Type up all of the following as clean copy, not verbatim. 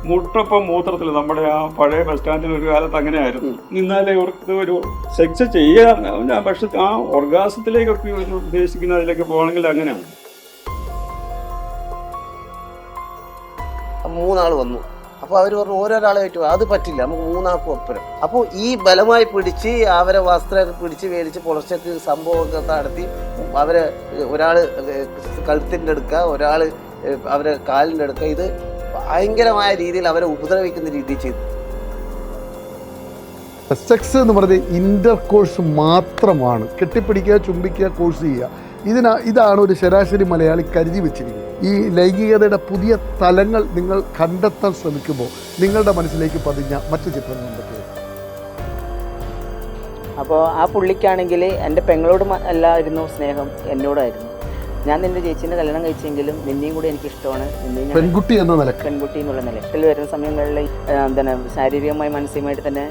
മുട്ടപ്പം മൂത്രത്തിൽ നമ്മുടെ ആ പഴയ ബസ് സ്റ്റാൻഡിൽ ഒരു കാലത്ത് അങ്ങനെയായിരുന്നു. നിന്നാലേ ഇവർക്ക് ഒരു സെക്സ് ചെയ്യാൻ, പക്ഷെ ആ ഓർഗാസത്തിലേക്കൊക്കെ ഒരു ഉദ്ദേശിക്കുന്ന അതിലേക്ക് പോകണമെങ്കിൽ അങ്ങനെയാണ്. 3 ആൾ വന്നു. അപ്പോൾ അവർ പറഞ്ഞു ഓരോരാളായിട്ട് അത് പറ്റില്ല, നമുക്ക് 3 ആൾക്കും ഒപ്പരം. അപ്പോൾ ഈ ബലമായി പിടിച്ച് അവരെ വസ്ത്രമൊക്കെ പിടിച്ച് മേടിച്ച് പുലർച്ചയ്ക്ക് സംഭവമൊക്കെ നടത്തി അവരെ ഒരാൾ കഴുത്തിൻ്റെ എടുക്കുക, ഒരാൾ അവരെ കാലിൻ്റെ എടുക്കുക. ഇത് ഭയങ്കരമായ രീതിയിൽ അവരെ ഉപദ്രവിക്കുന്ന രീതിയിൽ ചെയ്തു. സെക്സ് എന്ന് പറയുന്നത് ഇൻ്റർ കോഴ്സ് മാത്രമാണ്. കെട്ടിപ്പിടിക്കുക, ചുംബിക്കുക, കോഴ്സ് ചെയ്യുക. ഇതാണ് ഒരു ശരാശരി മലയാളി കരുതി വെച്ചിരിക്കുന്നത്. ഈ ലൈംഗികതയുടെ പുതിയ തലങ്ങൾ നിങ്ങൾ കണ്ടെത്താൻ ശ്രമിക്കുമ്പോൾ നിങ്ങളുടെ മനസ്സിലേക്ക് പതിഞ്ഞ മറ്റു ചിത്രങ്ങൾ എന്തൊക്കെയാണ്? അപ്പോൾ ആ പുള്ളിക്കാണെങ്കിൽ എൻ്റെ പെങ്ങളോട് അല്ലായിരുന്നു സ്നേഹം, എന്നോടായിരുന്നു. ഞാൻ നിൻ്റെ ചേച്ചീൻ്റെ കല്യാണം കഴിച്ചെങ്കിലും നിന്നെയും കൂടി എനിക്കിഷ്ടമാണ്. പെൺകുട്ടി എന്ന നിലക്ക്, പെൺകുട്ടി എന്നുള്ള നിലയിൽ വരുന്ന സമയങ്ങളിൽ എന്താണ് ശാരീരികമായി മാനസികമായിട്ട് തന്നെ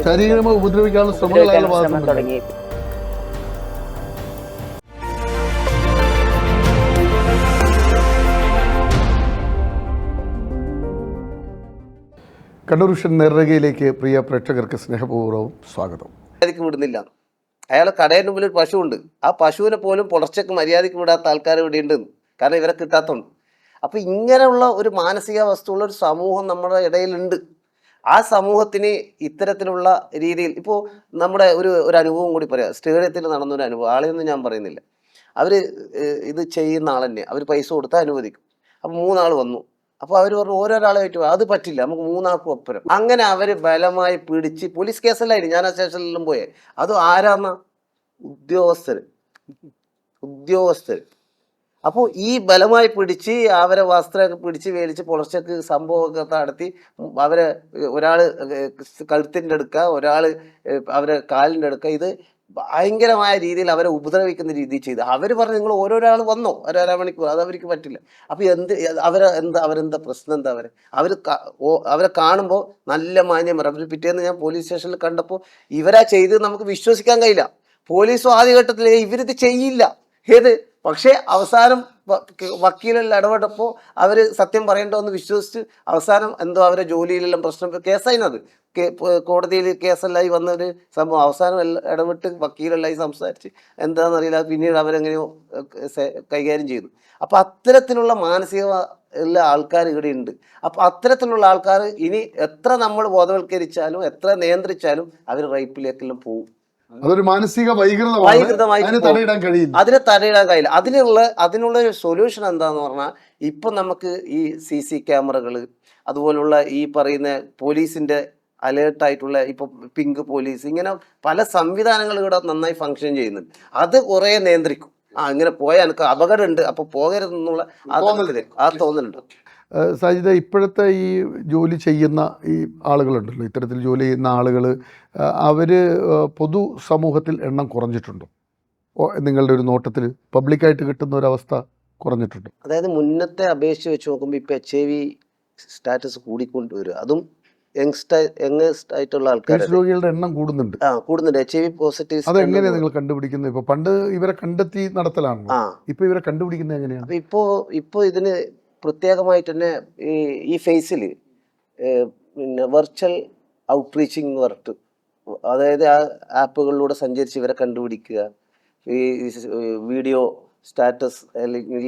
ശാരീരികമായി ഉപദ്രവിക്കാനുള്ള ശ്രമം തുടങ്ങി. കണ്ണൂർ വിഷൻ നേർരേഖയിലേക്ക് പ്രിയ പ്രേക്ഷകർക്ക് സ്നേഹപൂർവ്വം സ്വാഗതം. വിടുന്നില്ല. അയാളെ കടയുടെ മുമ്പിൽ ഒരു പശുവുണ്ട്. ആ പശുവിനെ പോലും പുലർച്ചയ്ക്ക് മര്യാദയ്ക്ക് വിടാത്ത ആൾക്കാർ ഇവിടെ ഉണ്ട്. കാരണം ഇവരെ കിട്ടാത്തതുണ്ട്. അപ്പോൾ ഇങ്ങനെയുള്ള ഒരു മാനസികാവസ്ഥയുള്ള ഒരു സമൂഹം നമ്മുടെ ഇടയിലുണ്ട്. ആ സമൂഹത്തിന് ഇത്തരത്തിലുള്ള രീതിയിൽ ഇപ്പോൾ നമ്മുടെ ഒരു അനുഭവം കൂടി പറയാം. സ്റ്റേഡിയത്തിൽ നടന്നൊരു അനുഭവം, ആളെയൊന്നും ഞാൻ പറയുന്നില്ല. അവർ ഇത് ചെയ്യുന്ന ആൾ തന്നെ, അവർ പൈസ കൊടുത്താൽ അനുവദിക്കും. അപ്പോൾ 3 ആൾ വന്നു. അപ്പോൾ അവർ പറഞ്ഞു ഓരോരാളായിട്ട് അത് പറ്റില്ല, നമുക്ക് 3 ആൾക്കും ഒപ്പരം. അങ്ങനെ അവർ ബലമായി പിടിച്ച് പോലീസ് കേസല്ലായിരുന്നു. ഞാൻ ആ സ്റ്റേഷനിലും പോയേ. അത് ആരാന്ന ഉദ്യോഗസ്ഥർ. അപ്പോൾ ഈ ബലമായി പിടിച്ച് അവരെ വസ്ത്രമൊക്കെ പിടിച്ച് മേടിച്ച് പുലർച്ചയ്ക്ക് സംഭവമൊക്കെ നടത്തി അവരെ ഒരാൾ കഴുത്തിൻ്റെ എടുക്കുക, ഒരാൾ അവരെ കാലിൻ്റെ എടുക്കുക. ഇത് ഭയങ്കരമായ രീതിയിൽ അവരെ ഉപദ്രവിക്കുന്ന രീതിയിൽ ചെയ്ത് അവർ പറഞ്ഞു നിങ്ങൾ ഓരോരാൾ വന്നോ ഒരു അരമണിക്കൂർ, അത് അവർക്ക് പറ്റില്ല. അപ്പോൾ അവരെന്താ പ്രശ്നം എന്താ? അവരെ കാണുമ്പോൾ നല്ല മാന്യം പറയും. അവർ പിറ്റേന്ന് ഞാൻ പോലീസ് സ്റ്റേഷനിൽ കണ്ടപ്പോൾ ഇവരാ ചെയ്ത് നമുക്ക് വിശ്വസിക്കാൻ കഴിയില്ല. പോലീസും ആദ്യഘട്ടത്തിൽ ഇവരിത് ചെയ്യില്ല പക്ഷേ അവസാനം വക്കീലെല്ലാം ഇടപെട്ടപ്പോൾ അവർ സത്യം പറയേണ്ടോ എന്ന് വിശ്വസിച്ച് അവസാനം എന്തോ അവരെ ജോലിയിലെല്ലാം പ്രശ്നം കേസായിരുന്നത്. കോടതിയിൽ കേസെല്ലായി വന്നൊരു സംഭവം അവസാനം ഇടപെട്ട് വക്കീലെല്ലായി സംസാരിച്ച് എന്താണെന്നറിയില്ല, പിന്നീട് അവരെങ്ങനെയോ കൈകാര്യം ചെയ്തു. അപ്പോൾ അത്തരത്തിലുള്ള മാനസിക ഉള്ള ആൾക്കാർ ഇവിടെ ഉണ്ട്. അപ്പോൾ അത്തരത്തിലുള്ള ആൾക്കാർ ഇനി എത്ര നമ്മൾ ബോധവൽക്കരിച്ചാലും എത്ര നിയന്ത്രിച്ചാലും അവർ റേപ്പിലേക്കെല്ലാം പോകും. അതൊരു മാനസിക വൈകൃതമായി അതിനെ തടയിടാൻ കഴിയില്ല. അതിനുള്ള ഒരു സൊല്യൂഷൻ എന്താന്ന് പറഞ്ഞാൽ ഇപ്പം നമുക്ക് ഈ CC ക്യാമറകൾ, അതുപോലുള്ള ഈ പറയുന്ന പോലീസിന്റെ അലേർട്ടായിട്ടുള്ള ഇപ്പൊ പിങ്ക് പോലീസ്, ഇങ്ങനെ പല സംവിധാനങ്ങൾ ഇവിടെ നന്നായി ഫങ്ഷൻ ചെയ്യുന്നുണ്ട്. അത് കുറേ നിയന്ത്രിക്കും. ഇങ്ങനെ പോയാൽ എനിക്ക് അപകടമുണ്ട്, അപ്പൊ പോകരുതെന്നുള്ള ആ തോന്നലുണ്ട്. സാജിദ, ഇപ്പോഴത്തെ ഈ ജോലി ചെയ്യുന്ന ഈ ആളുകളുണ്ടല്ലോ, ഇത്തരത്തിൽ ജോലി ചെയ്യുന്ന ആളുകൾ, അവർ പൊതു സമൂഹത്തിൽ എണ്ണം കുറഞ്ഞിട്ടുണ്ടോ? നിങ്ങളുടെ ഒരു നോട്ടത്തിൽ പബ്ലിക്കായിട്ട് കിട്ടുന്ന ഒരവസ്ഥ കുറഞ്ഞിട്ടുണ്ടോ? അതായത് മുന്നത്തെ അപേക്ഷിച്ച് വെച്ച് നോക്കുമ്പോൾ ഇപ്പോൾ HIV സ്റ്റാറ്റസ് കൂടിക്കൊണ്ടുവരിക, അതും യങ്സ്റ്റ് ആയിട്ടുള്ള ആൾക്കാർ, രോഗികളുടെ എണ്ണം കൂടുന്നുണ്ട്. HIV positive. അതെങ്ങനെയാണ് നിങ്ങൾ കണ്ടുപിടിക്കുന്നത്? ഇപ്പൊ പണ്ട് ഇവരെ കണ്ടെത്തി നടത്തലാണ്, ഇപ്പൊ ഇവരെ കണ്ടുപിടിക്കുന്നത് എങ്ങനെയാണ്? ഇപ്പോ ഇതിന് പ്രത്യേകമായിട്ട് തന്നെ ഈ ഫേസിൽ പിന്നെ വെർച്വൽ ഔട്ട്റീച്ചിങ് പറഞ്ഞിട്ട്, അതായത് ആ ആപ്പുകളിലൂടെ സഞ്ചരിച്ച് ഇവരെ കണ്ടുപിടിക്കുക, ഈ വീഡിയോ സ്റ്റാറ്റസ് അല്ലെങ്കിൽ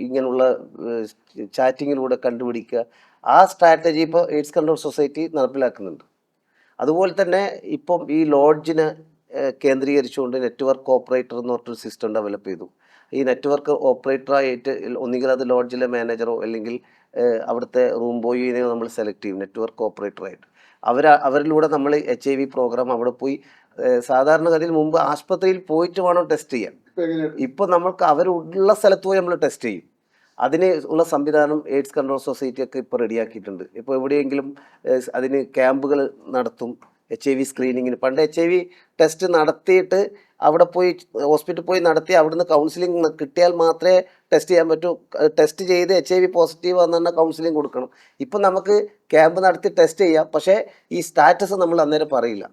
ഇങ്ങനെയുള്ള ചാറ്റിങ്ങിലൂടെ കണ്ടുപിടിക്കുക. ആ സ്ട്രാറ്റജി ഇപ്പോൾ എയ്ഡ്സ് കൺട്രോൾ സൊസൈറ്റി നടപ്പിലാക്കുന്നുണ്ട്. അതുപോലെ തന്നെ ഇപ്പം ഈ ലോഡ്ജിനെ കേന്ദ്രീകരിച്ചുകൊണ്ട് നെറ്റ്വർക്ക് ഓപ്പറേറ്റർ എന്ന് പറഞ്ഞൊരു സിസ്റ്റം ഡെവലപ്പ് ചെയ്തു. ഈ നെറ്റ്വർക്ക് ഓപ്പറേറ്ററായിട്ട് ഒന്നുകിൽ അത് ലോഡ്ജിലെ മാനേജറോ അല്ലെങ്കിൽ അവിടുത്തെ റൂം ബോയിനെയോ നമ്മൾ സെലക്ട് ചെയ്യും നെറ്റ്വർക്ക് ഓപ്പറേറ്ററായിട്ട്. അവരിലൂടെ നമ്മൾ HIV പ്രോഗ്രാം അവിടെ പോയി, സാധാരണഗതിയിൽ മുമ്പ് ആശുപത്രിയിൽ പോയിട്ട് വേണം ടെസ്റ്റ് ചെയ്യാൻ. ഇപ്പോൾ നമ്മൾക്ക് അവരുള്ള സ്ഥലത്ത് പോയി നമ്മൾ ടെസ്റ്റ് ചെയ്യും. അതിന് ഉള്ള സംവിധാനം എയ്ഡ്സ് കൺട്രോൾ സൊസൈറ്റിയൊക്കെ ഇപ്പോൾ റെഡിയാക്കിയിട്ടുണ്ട്. ഇപ്പോൾ എവിടെയെങ്കിലും അതിന് ക്യാമ്പുകൾ നടത്തും. HIV സ്ക്രീനിങ്ങിന് പണ്ട് HIV ടെസ്റ്റ് നടത്തിയിട്ട് അവിടെ പോയി ഹോസ്പിറ്റലിൽ പോയി നടത്തി അവിടുന്ന് കൗൺസിലിംഗ് കിട്ടിയാൽ മാത്രമേ ടെസ്റ്റ് ചെയ്യാൻ പറ്റൂ. ടെസ്റ്റ് ചെയ്ത് HIV പോസിറ്റീവ് വന്നു തന്നെ കൗൺസിലിംഗ് കൊടുക്കണം. ഇപ്പം നമുക്ക് ക്യാമ്പ് നടത്തി ടെസ്റ്റ് ചെയ്യാം, പക്ഷേ ഈ സ്റ്റാറ്റസ് നമ്മൾ അന്നേരം പറയില്ല.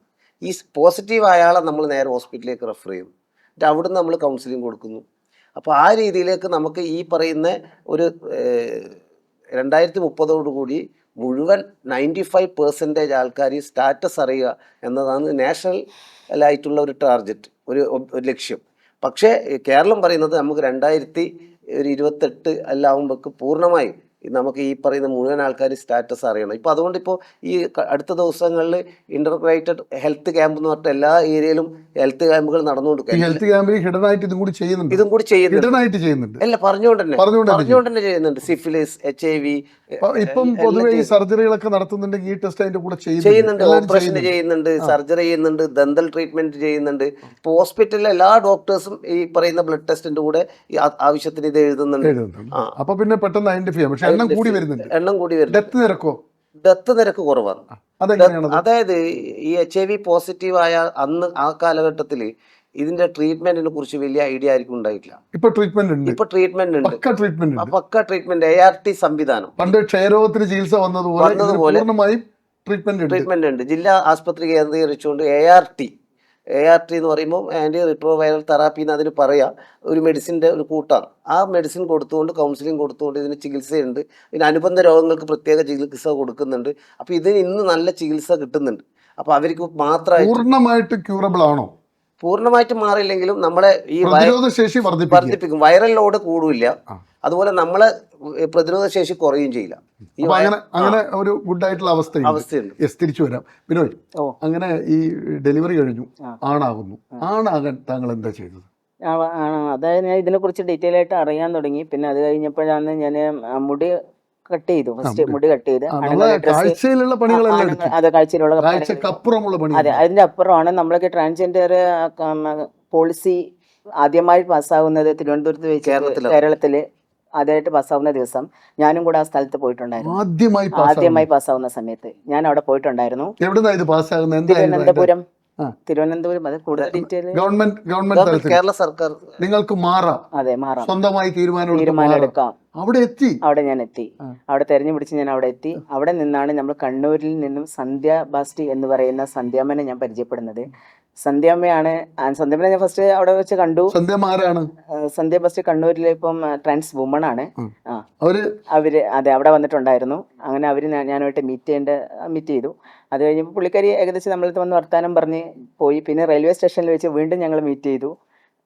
ഈ പോസിറ്റീവ് ആയാളെ നമ്മൾ നേരെ ഹോസ്പിറ്റലിലേക്ക് റെഫർ ചെയ്യും, എന്നിട്ട് അവിടുന്ന് നമ്മൾ കൗൺസിലിംഗ് കൊടുക്കുന്നു. അപ്പോൾ ആ രീതിയിലേക്ക് നമുക്ക് ഈ പറയുന്ന ഒരു 2030 മുഴുവൻ 95% ആൾക്കാർ സ്റ്റാറ്റസ് അറിയുക എന്നതാണ് നാഷണൽ ആയിട്ടുള്ള ഒരു ടാർഗറ്റ്, ഒരു ലക്ഷ്യം. പക്ഷേ കേരളം പറയുന്നത് നമുക്ക് 2028 എല്ലാം ആകുമ്പോഴേക്ക് പൂർണ്ണമായും നമുക്ക് ഈ പറയുന്ന മുഴുവൻ ആൾക്കാർ സ്റ്റാറ്റസ് അറിയണം. ഇപ്പോൾ അതുകൊണ്ട് ഇപ്പോൾ ഈ അടുത്ത ദിവസങ്ങളിൽ ഇൻ്റർഗ്രേറ്റഡ് ഹെൽത്ത് ക്യാമ്പ് എന്ന് പറഞ്ഞിട്ട് എല്ലാ ഏരിയയിലും ഹെൽത്ത് ക്യാമ്പുകൾ നടന്നുകൊണ്ടിരിക്കുക. ഹെൽത്ത് ക്യാമ്പിൽ ഹിഡനായിട്ട് ഇതും കൂടി ചെയ്യുന്നുണ്ട്. അല്ല, പറഞ്ഞുകൊണ്ട് തന്നെ ചെയ്യുന്നുണ്ട്. സിഫിലിസ്, HIV ഇപ്പം പൊതുവെ ഈ സർജറികളൊക്കെ നടത്തുന്നുണ്ടെങ്കിൽ ഈ ടെസ്റ്റ് അതിന്റെ കൂടെ ചെയ്യുന്നുണ്ട്. ഓപ്പറേഷൻ ചെയ്യുന്നുണ്ട്, സർജറി ചെയ്യുന്നുണ്ട്, ദന്തൽ ട്രീറ്റ്മെന്റ് ചെയ്യുന്നുണ്ട്. ഇപ്പോൾ ഹോസ്പിറ്റലിലെ എല്ലാ ഡോക്ടേഴ്സും ഈ പറയുന്ന ബ്ലഡ് ടെസ്റ്റിന്റെ കൂടെ ഈ ആവശ്യത്തിന് ഇത് എഴുതുന്നുണ്ട്. അപ്പൊ പിന്നെ പെട്ടെന്ന് ഐഡന്റിഫൈ ചെയ്യാം. പക്ഷെ എണ്ണം കൂടി വരുന്നുണ്ട്. ഡെത്ത് നിരക്ക് കുറവാണ്. അതായത് ഈ HIV പോസിറ്റീവ് ആയ അന്ന് ആ കാലഘട്ടത്തിൽ ഇതിന്റെ ട്രീറ്റ്മെന്റിനെ കുറിച്ച് വലിയ ഐഡിയ ആയിരിക്കും ഉണ്ടായിട്ടില്ല. ഇപ്പൊ ട്രീറ്റ്മെന്റ് ഉണ്ട്. പക്ക ട്രീറ്റ്മെന്റ് ART സംവിധാനം. പണ്ട് ക്ഷയരോഗത്തിന് ചികിത്സ വന്നതുപോലെ ട്രീറ്റ്മെന്റ് ഉണ്ട്. ജില്ലാ ആശുപത്രി കേന്ദ്രീകരിച്ചുകൊണ്ട് ART എന്ന് പറയുമ്പോൾ ആന്റി റിട്രോവൈറൽ തെറാപ്പി എന്ന് അതിന് പറയാം. ഒരു മെഡിസിൻ്റെ ഒരു കൂട്ടാണ്. ആ മെഡിസിൻ കൊടുത്തുകൊണ്ട് കൗൺസിലിംഗ് കൊടുത്തുകൊണ്ട് ഇതിന് ചികിത്സയുണ്ട്. പിന്നെ അനുബന്ധ രോഗങ്ങൾക്ക് പ്രത്യേക ചികിത്സ കൊടുക്കുന്നുണ്ട്. അപ്പോൾ ഇതിന് ഇന്ന് നല്ല ചികിത്സ കിട്ടുന്നുണ്ട്. അപ്പോൾ അവർക്ക് മാത്രമായിട്ട് പൂർണ്ണമായിട്ട് ക്യൂറബിൾ ആണോ? പൂർണ്ണമായിട്ട് മാറിയില്ലെങ്കിലും നമ്മളെ ഈ പ്രതിരോധശേഷി വർദ്ധിപ്പിക്കും. വൈറൽ ലോഡ് കൂടില്ല, അതുപോലെ നമ്മളെ പ്രതിരോധ ശേഷി കുറയുകയും ചെയ്യില്ല. അങ്ങനെ ഒരു ഗുഡ് ആയിട്ടുള്ള അവസ്ഥയുണ്ട്. തിരിച്ചു വരാം. ബിനോയ്, അങ്ങനെ ഈ ഡെലിവറി കഴിഞ്ഞു, ആണാകുന്നു. ആണാകാൻ താങ്കൾ എന്താ ചെയ്തത്? അതായത് ഞാൻ ഇതിനെക്കുറിച്ച് ഡീറ്റെയിൽ ആയിട്ട് അറിയാൻ തുടങ്ങി. പിന്നെ അത് കഴിഞ്ഞപ്പോഴാണ് ഞാൻ മുടി കട്ട് ചെയ്തു. ഫസ്റ്റ് മുടി കട്ട് ചെയ്ത് കാഴ്ചയിലുള്ള പണികളല്ല, അതെ, കാഴ്ചയിലുള്ള അതെ, അതിന്റെ അപ്പുറമാണ് നമ്മളൊക്കെ ട്രാൻസ്ജെൻഡർ പോളിസി ആദ്യമായി പാസ്സാകുന്നത് തിരുവനന്തപുരത്ത് വെച്ച്, കേരളത്തില് ആദ്യമായിട്ട് പാസ്സാവുന്ന ദിവസം ഞാനും കൂടെ ആ സ്ഥലത്ത് പോയിട്ടുണ്ടായിരുന്നു. ആദ്യമായി പാസ്സാവുന്ന സമയത്ത് ഞാൻ അവിടെ പോയിട്ടുണ്ടായിരുന്നു. തിരുവനന്തപുരം. അത് കൂടുതൽ ഡീറ്റെയിൽ ഗവൺമെന്റ് കേരള സർക്കാർ നിങ്ങൾക്ക് മാറാം. അതെ, മാറാം. സ്വന്തമായി തീരുമാനം എടുക്കാം. അവിടെ ഞാൻ എത്തി. അവിടെ തെരഞ്ഞു പിടിച്ച് ഞാൻ അവിടെ എത്തി. അവിടെ നിന്നാണ് നമ്മൾ കണ്ണൂരിൽ നിന്നും സന്ധ്യ ബാസ്റ്റി എന്ന് പറയുന്ന സന്ധ്യാമ്മനെ ഞാൻ പരിചയപ്പെടുന്നത്. സന്ധ്യാമ്മയാണ്. സന്ധ്യാമ്മനെ ഞാൻ ഫസ്റ്റ് അവിടെ വെച്ച് കണ്ടു. സന്ധ്യ ബാസ്റ്റി കണ്ണൂരിലെ ഇപ്പം ട്രാൻസ് വുമൺ ആണ്. അവര് അതെ അവിടെ വന്നിട്ടുണ്ടായിരുന്നു. അങ്ങനെ അവര് ഞാനായിട്ട് മീറ്റ് ചെയ്തു. അത് കഴിഞ്ഞപ്പോൾ പുള്ളിക്കാരി ഏകദേശം നമ്മളടുത്ത് വന്ന് വർത്താനം പറഞ്ഞ് പോയി. പിന്നെ റെയിൽവേ സ്റ്റേഷനിൽ വെച്ച് വീണ്ടും ഞങ്ങൾ മീറ്റ് ചെയ്തു.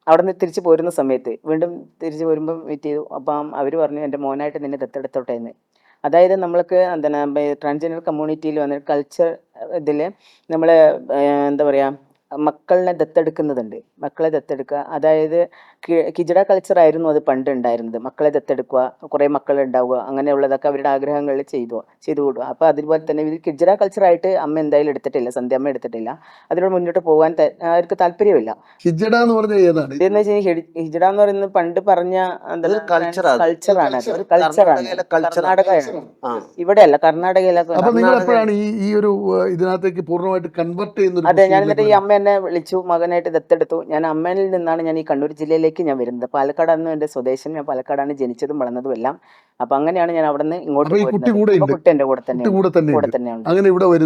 അവിടെ നിന്ന് തിരിച്ചു പോരുന്ന സമയത്ത് വീണ്ടും തിരിച്ചു പോരുമ്പോൾ മീറ്റ് ചെയ്തു. അപ്പം അവർ പറഞ്ഞു എൻ്റെ മോനായിട്ട് നിന്നെ ദത്തെടുത്തോട്ടെ എന്ന്. അതായത് നമ്മൾക്ക് എന്താണ് ട്രാൻസ്ജെൻഡർ കമ്മ്യൂണിറ്റിയിൽ വന്ന കൾച്ചർ ഇതിൽ നമ്മൾ എന്താ പറയുക, മക്കളെ ദത്തെടുക്കുന്നതുണ്ട്. മക്കളെ ദത്തെടുക്കുക, അതായത് കിജഡ കൾച്ചർ ആയിരുന്നു അത് പണ്ട് ഉണ്ടായിരുന്നത്. മക്കളെ ദത്തെടുക്കുക, കുറേ മക്കൾ ഉണ്ടാവുക, അങ്ങനെയുള്ളതൊക്കെ അവരുടെ ആഗ്രഹങ്ങളിൽ ചെയ്തു കൊടുക്കുക. അപ്പോൾ അതുപോലെ തന്നെ ഇത് കിജഡ കൾച്ചറായിട്ട് അമ്മ എന്തായാലും എടുത്തിട്ടില്ല, സന്ധ്യാമ്മ എടുത്തിട്ടില്ല. അതിനോട് മുന്നോട്ട് പോകാൻ അവർക്ക് താല്പര്യമില്ല. ഹിജഡ എന്ന് പറഞ്ഞാൽ ഏതാണ്? ഇതെന്ന് വെച്ചാൽ ഹിജഡ എന്ന് പറയുന്നത് പണ്ട് പറഞ്ഞ കൾച്ചറാണ്. ഒരു കൾച്ചറാണ്. കർണാടകയാണ്, ഇവിടെയല്ല, കർണാടകയിലൊക്കെ. അതെ, ഞാൻ എന്നിട്ട് ഈ അമ്മ എന്നെ വിളിച്ചു, മകനായിട്ട് ദത്തെടുത്തു. ഞാൻ അമ്മയിൽ നിന്നാണ് ഞാൻ ഈ കണ്ണൂർ ജില്ലയിലേക്ക് ഞാൻ വരുന്നത്. പാലക്കാടാണ് എൻ്റെ സ്വദേശം. ഞാൻ പാലക്കാടാണ് ജനിച്ചതും വളർന്നതും എല്ലാം. അപ്പൊ അങ്ങനെയാണ് ഞാൻ അവിടെ നിന്ന് ഇങ്ങോട്ട് പോയിരുന്നത്. കുട്ടി എന്റെ കൂടെ തന്നെയാണ്.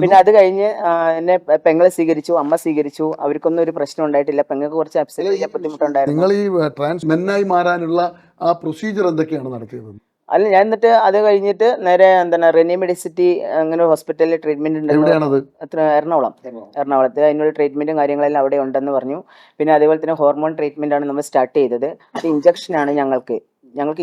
പിന്നെ അത് കഴിഞ്ഞ് എന്നെ പെങ്ങളെ സ്വീകരിച്ചു, അമ്മ സ്വീകരിച്ചു. അവർക്കൊന്നും ഒരു പ്രശ്നം ഉണ്ടായിട്ടില്ല. പെങ്ങൾക്ക് കുറച്ച് അപ്സെറ്റ് ചെയ്യാൻ ബുദ്ധിമുട്ടുണ്ടായിരുന്നു. നിങ്ങൾ ഈ ട്രാൻസ്മെന്നായി മാറാനുള്ള ആ പ്രൊസീജിയർ എന്തൊക്കെയാണ് നടത്തിയത്? അല്ല, ഞാൻ എന്നിട്ട് അത് കഴിഞ്ഞിട്ട് നേരെ എന്താണ് റെനി മെഡിസിറ്റി അങ്ങനെ ഹോസ്പിറ്റലിൽ ട്രീറ്റ്മെന്റ് ഉണ്ട്, എറണാകുളത്ത്. അതിനുള്ള ട്രീറ്റ്മെന്റും കാര്യങ്ങളെല്ലാം അവിടെ ഉണ്ടെന്ന് പറഞ്ഞു. പിന്നെ അതേപോലെ തന്നെ ഹോർമോൺ ട്രീറ്റ്മെന്റ് ആണ് നമ്മൾ സ്റ്റാർട്ട് ചെയ്തത്. അത് ഇഞ്ചക്ഷനാണ് ഞങ്ങൾക്ക്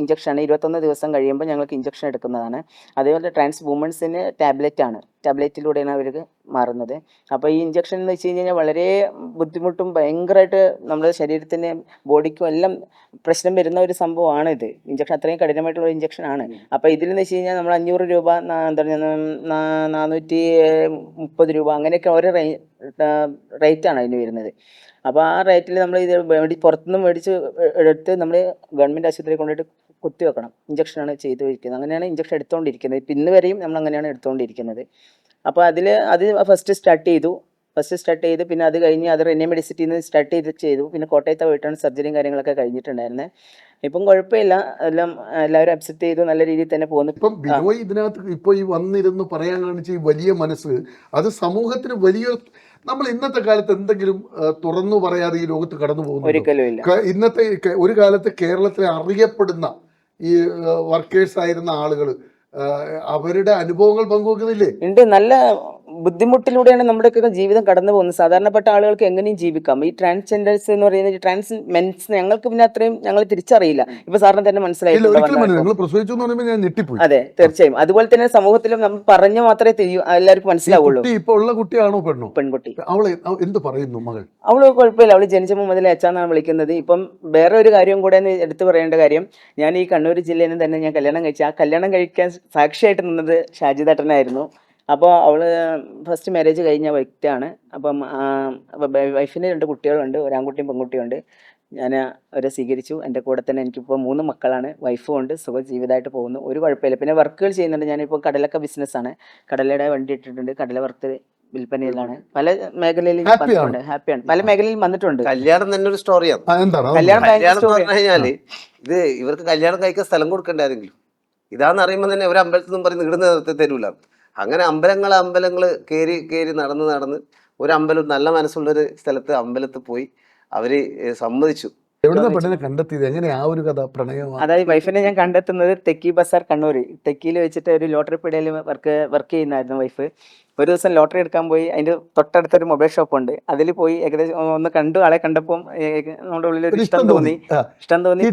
ഇഞ്ചക്ഷനാണ്. 21 ദിവസം കഴിയുമ്പോൾ ഞങ്ങൾക്ക് ഇഞ്ചക്ഷൻ എടുക്കുന്നതാണ്. അതേപോലെ ട്രാൻസ് വുമൺസിന് ടാബ്ലറ്റിലൂടെയാണ് അവർക്ക് മാറുന്നത്. അപ്പോൾ ഈ ഇഞ്ചക്ഷൻ എന്ന് വെച്ച് കഴിഞ്ഞാൽ വളരെ ബുദ്ധിമുട്ടും ഭയങ്കരമായിട്ട് നമ്മുടെ ശരീരത്തിന് ബോഡിക്കും എല്ലാം പ്രശ്നം വരുന്ന ഒരു സംഭവമാണ് ഇത്. ഇഞ്ചക്ഷൻ അത്രയും കഠിനമായിട്ടുള്ള ഒരു ഇഞ്ചക്ഷൻ ആണ്. അപ്പോൾ ഇതിലെന്ന് വെച്ച് കഴിഞ്ഞാൽ നമ്മൾ 500 രൂപ, എന്താ പറയുക, 430 രൂപ അങ്ങനെയൊക്കെ ഓരോ റേറ്റാണ് അതിന് വരുന്നത്. അപ്പോൾ ആ റേറ്റിൽ നമ്മൾ ഇത് പുറത്തുനിന്ന് മേടിച്ച് എടുത്ത് നമ്മൾ ഗവൺമെൻറ് ആശുപത്രിയിൽ കൊണ്ടുപോയിട്ട് കുത്തിവെക്കണം. ഇഞ്ചക്ഷനാണ് ചെയ്തുകൊണ്ടിരിക്കുന്നത്. അങ്ങനെയാണ് ഇഞ്ചക്ഷൻ എടുത്തുകൊണ്ടിരിക്കുന്നത്. ഇപ്പം ഇന്ന് വരെയും നമ്മൾ അങ്ങനെയാണ് എടുത്തുകൊണ്ടിരിക്കുന്നത്. അപ്പോൾ അത് ഫസ്റ്റ് സ്റ്റാർട്ട് ചെയ്ത് പിന്നെ അത് കഴിഞ്ഞ് അത് റെനി മെഡിസിറ്റിയിൽ നിന്ന് സ്റ്റാർട്ട് ചെയ്തു. പിന്നെ കോട്ടയത്ത് പോയിട്ടാണ് സർജറിയും കാര്യങ്ങളൊക്കെ കഴിഞ്ഞിട്ടുണ്ടായിരുന്നത്. ഇപ്പം കുഴപ്പമില്ല, എല്ലാവരും അക്സെപ്റ്റ് ചെയ്തു, നല്ല രീതിയിൽ തന്നെ പോകുന്നു. ഇപ്പം ബിനോയ് ഇതിനകത്ത് ഇപ്പോൾ ഈ വന്നിരുന്ന് പറയാൻ കാണിച്ച ഈ വലിയ മനസ്സ്, അത് സമൂഹത്തിന് വലിയ, നമ്മൾ ഇന്നത്തെ കാലത്ത് എന്തെങ്കിലും തുറന്നു പറയാതെ ഈ ലോകത്ത് കടന്നു പോകുന്നു ഒരിക്കലും ഇല്ല. ഇന്നത്തെ ഒരു കാലത്ത് കേരളത്തിലെ അറിയപ്പെടുന്ന ഈ വർക്കേഴ്സ് ആയിരുന്ന ആളുകൾ അവരുടെ അനുഭവങ്ങൾ പങ്കുവെക്കുന്നില്ലേ? ഉണ്ട്. നല്ല ബുദ്ധിമുട്ടിലൂടെയാണ് നമ്മുടെയൊക്കെ ജീവിതം കടന്നു പോകുന്നത്. സാധാരണപ്പെട്ട ആളുകൾക്ക് എങ്ങനെയും ജീവിക്കാം. ഈ ട്രാൻസ്ജെൻഡേഴ്സ് എന്ന് പറയുന്നത് ട്രാൻസ് മെൻസ് ഞങ്ങൾക്ക് പിന്നെ അത്രയും ഞങ്ങൾ തിരിച്ചറിയില്ല. ഇപ്പൊ സാറിന് തന്നെ ഇല്ല, മനസ്സിലായിട്ടുണ്ട് ഒരിക്കലും വന്നപ്പോൾ. നിങ്ങൾ പ്രസവിച്ചു എന്ന് പറയുമ്പോൾ ഞാൻ ഞെട്ടിപ്പോയി. അതെ, തീർച്ചയായും. അതുപോലെ തന്നെ സമൂഹത്തിലും നമ്മൾ പറഞ്ഞു മാത്രമേ എല്ലാവർക്കും ഈ മനസ്സിലാവുള്ളൂ. കുട്ടി ഇപ്പൊ ഉള്ള കുട്ടിയാണോ പെണ്ണോ? പെൺകുട്ടി. അവളെ എന്ത് പറയുന്നു മകൾ? അവള് കുഴപ്പമില്ല. അവള് ജനിച്ചപ്പോൾ മുതൽ അച്ഛനാണ് വിളിക്കുന്നത്. ഇപ്പം വേറെ ഒരു കാര്യം കൂടെ എടുത്തു പറയേണ്ട കാര്യം, ഞാൻ ഈ കണ്ണൂർ ജില്ലയിൽ നിന്ന് തന്നെ ഞാൻ കല്യാണം കഴിച്ച, ആ കല്യാണം കഴിക്കാൻ സാക്ഷിയായിട്ട് നിന്നത് ഷാജിദേട്ടനായിരുന്നു. അപ്പോൾ അവള് ഫസ്റ്റ് മാരേജ് കഴിഞ്ഞ വ്യക്തിയാണ്. അപ്പം വൈഫിന് 2 കുട്ടികളുണ്ട്, ഒരു ആൺകുട്ടിയും പെൺകുട്ടിയുണ്ട്. ഞാൻ അവരെ സ്വീകരിച്ചു. എൻ്റെ കൂടെ തന്നെ എനിക്കിപ്പോൾ 3 മക്കളാണ്, വൈഫും ഉണ്ട്. സുഖ ജീവിതമായിട്ട് പോകുന്നു, ഒരു കുഴപ്പമില്ല. പിന്നെ വർക്കുകൾ ചെയ്യുന്നുണ്ട്. ഞാനിപ്പോൾ കടലൊക്കെ ബിസിനസ്സാണ്, കടലയുടെ വണ്ടി ഇട്ടിട്ടുണ്ട്, കടല വറുത്ത് വിൽപ്പനയിലാണ്. പല മേഖലയിൽ വന്നിട്ടുണ്ട്. ഹാപ്പിയാണ്. പല മേഖലയിൽ വന്നിട്ടുണ്ട്. കല്യാണം തന്നെ ഒരു സ്റ്റോറിയാണ്. കല്യാണം കല്യാണം എന്ന് പറഞ്ഞു കഴിഞ്ഞാല് ഇത് ഇവർക്ക് കല്യാണം കഴിക്കാൻ സ്ഥലം കൊടുക്കണ്ടേ ആരെങ്കിലും? ഇതാന്ന് അറിയുമ്പോൾ തന്നെ ഒരു അമ്പലത്തിൽ നിന്നും പറഞ്ഞ് ഇടുന്ന നേരത്തെ തരൂല. അങ്ങനെ അമ്പലങ്ങള് കയറി നടന്ന് ഒരു അമ്പലം, നല്ല മനസ്സുള്ളൊരു സ്ഥലത്ത് അമ്പലത്തിൽ പോയി അവര് സമ്മതിച്ചു. എവിടുന്ന പെണ്ണിനെ കണ്ടെത്തിയത്? എങ്ങനെ ആ ഒരു കഥ പ്രണയമാണ്? അതായത് വൈഫിനെ ഞാൻ കണ്ടെത്തുന്നത് തെക്കി ബസാർ കണ്ണൂർ, തെക്കിയിൽ വെച്ചിട്ട് ഒരു ലോട്ടറി പീടികയിൽ വർക്ക് ചെയ്യുന്നതായിരുന്നു വൈഫ്. ഒരു ദിവസം ലോട്ടറി എടുക്കാൻ പോയി. അതിന്റെ തൊട്ടടുത്തൊരു മൊബൈൽ ഷോപ്പ് ഉണ്ട്, അതിൽ പോയി ഏകദേശം ഒന്ന് കണ്ടു. ആളെ കണ്ടപ്പോൾ നമ്മുടെ ഉള്ളിൽ ഒരു ഇഷ്ടം തോന്നി.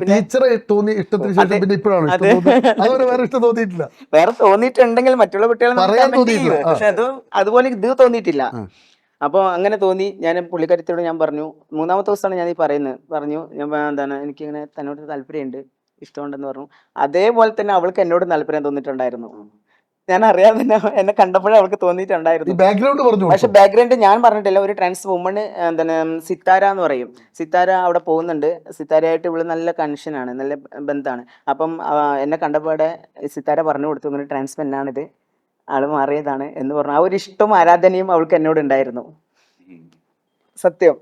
പിന്നെ വേറെ തോന്നിയിട്ടുണ്ടെങ്കിൽ മറ്റുള്ള കുട്ടികളെ, പക്ഷെ അതുപോലെ ഇത് തോന്നിയിട്ടില്ല. അപ്പോൾ അങ്ങനെ തോന്നി. ഞാൻ പുള്ളിക്കാരത്തിയോട് ഞാൻ പറഞ്ഞു, 3ാമത്തെ ദിവസമാണ് ഞാൻ ഈ പറഞ്ഞു ഞാൻ എന്താണ് എനിക്കിങ്ങനെ തന്നോട് താല്പര്യമുണ്ട്, ഇഷ്ടമുണ്ടെന്ന് പറഞ്ഞു. അതേപോലെ തന്നെ അവൾക്ക് എന്നോട് താല്പര്യം തോന്നിയിട്ടുണ്ടായിരുന്നു. ഞാൻ അറിയാതെ തന്നെ എന്നെ കണ്ടപ്പോഴേ അവൾക്ക് തോന്നിയിട്ടുണ്ടായിരുന്നു. പക്ഷെ ബാക്ക്ഗ്രൗണ്ട് ഞാൻ പറഞ്ഞിട്ടില്ല. ഒരു ട്രാൻസ് വുമൺ എന്താണ് സിത്താര എന്ന് പറയും. സിത്താര അവിടെ പോകുന്നുണ്ട്. സിത്താരയായിട്ട് ഇവള് നല്ല കണക്ഷനാണ്, നല്ല ബന്ധമാണ്. അപ്പം എന്നെ കണ്ടപ്പോഴെ സിത്താര പറഞ്ഞു കൊടുത്തു, ഇങ്ങനെ ട്രാൻസ് മെന്നാണിത്, ആള് മാറിയതാണ് എന്ന് പറഞ്ഞു. ആ ഒരു ഇഷ്ടവും ആരാധനയും അവൾക്ക് എന്നോട് ഉണ്ടായിരുന്നു. സത്യം.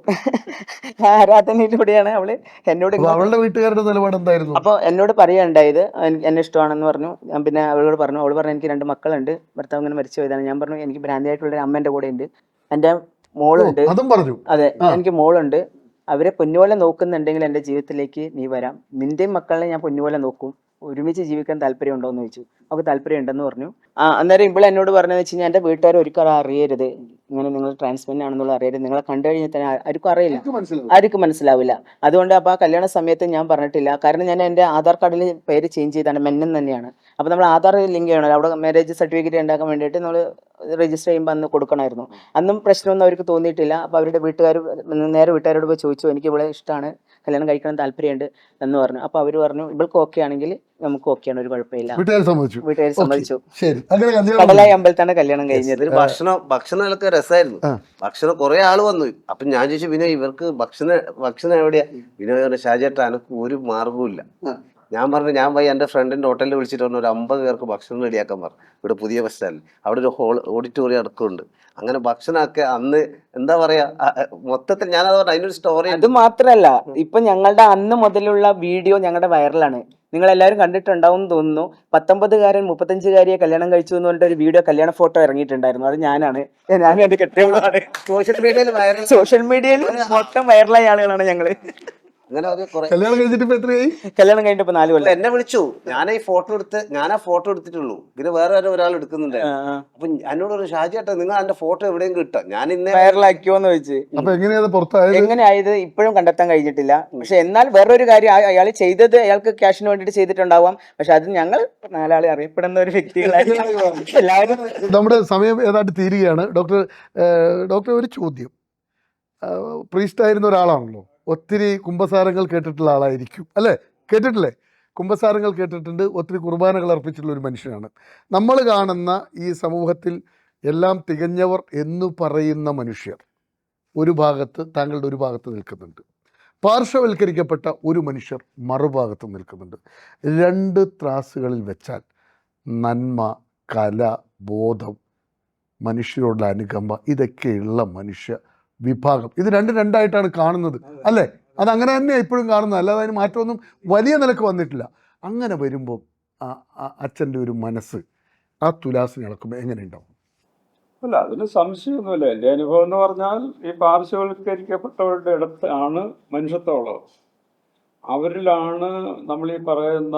ആരാധനയിലൂടെയാണ് അവള് എന്നോട്. അവളുടെ വീട്ടുകാരുടെ നിലപാട് എന്തായിരുന്നു? അപ്പൊ എന്നോട് പറയുകയുണ്ടായത് എന്നെ ഇഷ്ടമാണെന്ന് പറഞ്ഞു. ഞാൻ പിന്നെ അവളോട് പറഞ്ഞു. അവള് പറഞ്ഞു എനിക്ക് 2 മക്കളുണ്ട്, ഭർത്താവ് ഇങ്ങനെ മരിച്ചു പോയതാണ്. ഞാൻ പറഞ്ഞു എനിക്ക് ഭ്രാന്തിയായിട്ടുള്ള അമ്മ എൻ്റെ കൂടെ ഉണ്ട്, എൻ്റെ മോളുണ്ട്. അതെ, എനിക്ക് മോളുണ്ട്. അവരെ പൊന്നുപോലെ നോക്കുന്നുണ്ടെങ്കിൽ എൻ്റെ ജീവിതത്തിലേക്ക് നീ വരാം, നിന്റെയും മക്കളെ ഞാൻ പൊന്നുപോലെ നോക്കും, ഒരുമിച്ച് ജീവിക്കാൻ താല്പര്യം ഉണ്ടോ എന്ന് ചോദിച്ചു. അവൾക്ക് താല്പര്യം ഉണ്ടെന്ന് പറഞ്ഞു. അന്നേരം ഇവിടെ എന്നോട് പറഞ്ഞതെന്ന് വെച്ച് കഴിഞ്ഞാൽ എൻ്റെ വീട്ടുകാർ ഒരിക്കലും അറിയരുത്, ഇങ്ങനെ നിങ്ങൾ ട്രാൻസ്മെന്റ് ആണെന്നുള്ള അറിയരുത്, നിങ്ങളെ കണ്ടു കഴിഞ്ഞാൽ തന്നെ ആർക്കും അറിയില്ല, ആർക്കും മനസ്സിലാവില്ല. അതുകൊണ്ട് അപ്പോൾ ആ കല്യാണ സമയത്ത് ഞാൻ പറഞ്ഞിട്ടില്ല. കാരണം ഞാൻ എൻ്റെ ആധാർ കാർഡിൽ പേര് ചേഞ്ച് ചെയ്താണ്, മെന്നൻ തന്നെയാണ്. അപ്പോൾ നമ്മൾ ആധാർ ലിങ്ക് ചെയ്യണമല്ലോ, അവിടെ മാരേജ് സർട്ടിഫിക്കറ്റ് ഉണ്ടാക്കാൻ വേണ്ടിയിട്ട് നമ്മൾ രജിസ്റ്റർ ചെയ്യുമ്പോൾ അന്ന് കൊടുക്കണമായിരുന്നു. അന്നും പ്രശ്നമൊന്നും അവർക്ക് തോന്നിയിട്ടില്ല. അപ്പോൾ അവരുടെ നേരെ വീട്ടുകാരോട് പോയി ചോദിച്ചു, എനിക്ക് ഇവിടെ ഇഷ്ടമാണ്, കല്യാണം കഴിക്കണം താല്പര്യമുണ്ട് എന്ന് പറഞ്ഞു. അപ്പോൾ അവർ പറഞ്ഞു ഇവൾക്ക് ഓക്കെ ആണെങ്കിൽ നമുക്ക് ഓക്കെയാണ്, ഒരു കുഴപ്പമില്ല. വീട്ടുകാർ സമ്മതിച്ചു. കടലായി അമ്പലത്താണ് കല്യാണം കഴിഞ്ഞത്. ഭക്ഷണമൊക്കെ രസമായിരുന്നു. ഭക്ഷണം കുറെ ആള് വന്നു. അപ്പൊ ഞാൻ ചോദിച്ചു, പിന്നെ ഇവർക്ക് ഭക്ഷണം എവിടെയാ? പിന്നെ ഷാജേട്ടാ എനക്ക് ഒരു മാർഗവും ഇല്ല. ഞാൻ പറഞ്ഞു, ഞാൻ പോയി എൻ്റെ ഫ്രണ്ടിൻ്റെ ഹോട്ടലിൽ വിളിച്ചിട്ട് പറഞ്ഞു, ഒരു 50 പേർക്ക് ഭക്ഷണം റെഡിയാക്കാൻ പറഞ്ഞു. ഇവിടെ പുതിയ ബസ് സ്റ്റാൻഡിൽ അവിടെ ഒരു ഓഡിറ്റോറിയം അടക്കമുണ്ട്. അങ്ങനെ ഭക്ഷണമൊക്കെ അന്ന് എന്താ പറയാ, മൊത്തത്തിൽ ഞാനത് പറഞ്ഞു അതിനൊരു സ്റ്റോറി. അത് മാത്രല്ല, ഇപ്പൊ ഞങ്ങളുടെ അന്ന് മുതലുള്ള വീഡിയോ ഞങ്ങളുടെ വൈറലാണ്. നിങ്ങൾ എല്ലാവരും കണ്ടിട്ടുണ്ടാവും തോന്നുന്നു. 19കാരൻ 35കാരിയെ കല്യാണം കഴിച്ചു എന്ന് പറഞ്ഞിട്ട് ഒരു വീഡിയോ, കല്യാണ ഫോട്ടോ ഇറങ്ങിയിട്ടുണ്ടായിരുന്നു. അത് ഞാനും എന്റെ കെട്ടിയവളാണ്. സോഷ്യൽ മീഡിയയിൽ മൊത്തം വൈറലായ ആളുകളാണ് ഞങ്ങള്. കല്യാണം കഴിഞ്ഞിട്ട് 4 കൊല്ലം. എന്നെ വിളിച്ചു, ഞാൻ ആ ഫോട്ടോ എടുത്തിട്ടുള്ളൂ. പിന്നെ വേറെ ഒരാൾ എടുക്കുന്നുണ്ടായിരുന്നു. അപ്പൊ എന്നോട് ഒരു ഷാജിയേട്ടാ, നിങ്ങൾ എന്റെ ഫോട്ടോ എവിടെയെങ്കിലും കിട്ടാം, ഞാൻ ഇന്നേ വൈറലാക്കിയോന്ന് ചോദിച്ചു. എങ്ങനെയായത് ഇപ്പോഴും കണ്ടെത്താൻ കഴിഞ്ഞിട്ടില്ല. പക്ഷെ എന്നാൽ വേറൊരു കാര്യം, അയാൾ ചെയ്തത് അയാൾക്ക് ക്യാഷിന് വേണ്ടിട്ട് ചെയ്തിട്ടുണ്ടാവാം. പക്ഷെ അത് ഞങ്ങൾ 4 ആളെ അറിയപ്പെടുന്ന ഒരു വ്യക്തികളായി എല്ലാവരും. നമ്മുടെ സമയം ഏതാണ്ട് തീരുകയാണ്. ഡോക്ടർ ഒരു ചോദ്യം. പ്രീസ്റ്റ് ആയിരുന്ന ഒരാളാണല്ലോ, ഒത്തിരി കുമ്പസാരങ്ങൾ കേട്ടിട്ടുള്ള ആളായിരിക്കും അല്ലേ? കേട്ടിട്ടില്ലേ? കുമ്പസാരങ്ങൾ കേട്ടിട്ടുണ്ട്, ഒത്തിരി കുർബാനകൾ അർപ്പിച്ചിട്ടുള്ള ഒരു മനുഷ്യനാണ്. നമ്മൾ കാണുന്ന ഈ സമൂഹത്തിൽ എല്ലാം തികഞ്ഞവർ എന്ന് പറയുന്ന മനുഷ്യർ താങ്കളുടെ ഒരു ഭാഗത്ത് നിൽക്കുന്നുണ്ട്, പാർശ്വവൽക്കരിക്കപ്പെട്ട ഒരു മനുഷ്യർ മറുഭാഗത്ത് നിൽക്കുന്നുണ്ട്. 2 ത്രാസുകളിൽ വെച്ചാൽ നന്മ, കല, ബോധം, മനുഷ്യരോടുള്ള അനുകമ്പ, ഇതൊക്കെയുള്ള മനുഷ്യ വിഭാഗം, ഇത് രണ്ടായിട്ടാണ് കാണുന്നത് അല്ലേ? അതങ്ങനെ തന്നെയാണ് ഇപ്പോഴും കാണുന്നത്, അല്ലാതെ അതിന് മാറ്റമൊന്നും വലിയ നിലക്ക് വന്നിട്ടില്ല. അങ്ങനെ വരുമ്പോൾ അച്ഛൻ്റെ ഒരു മനസ്സ് ആ തുലാസിനെ ഇളക്കുമ്പോൾ എങ്ങനെ ഉണ്ടാവും? അല്ല, അതിന് സംശയമൊന്നുമില്ല. എൻ്റെ അനുഭവം എന്ന് പറഞ്ഞാൽ ഈ പാർശ്വവൽക്കരിക്കപ്പെട്ടവരുടെ അടുത്താണ് മനുഷ്യത്വമുള്ളത്. അവരിലാണ് നമ്മൾ ഈ പറയുന്ന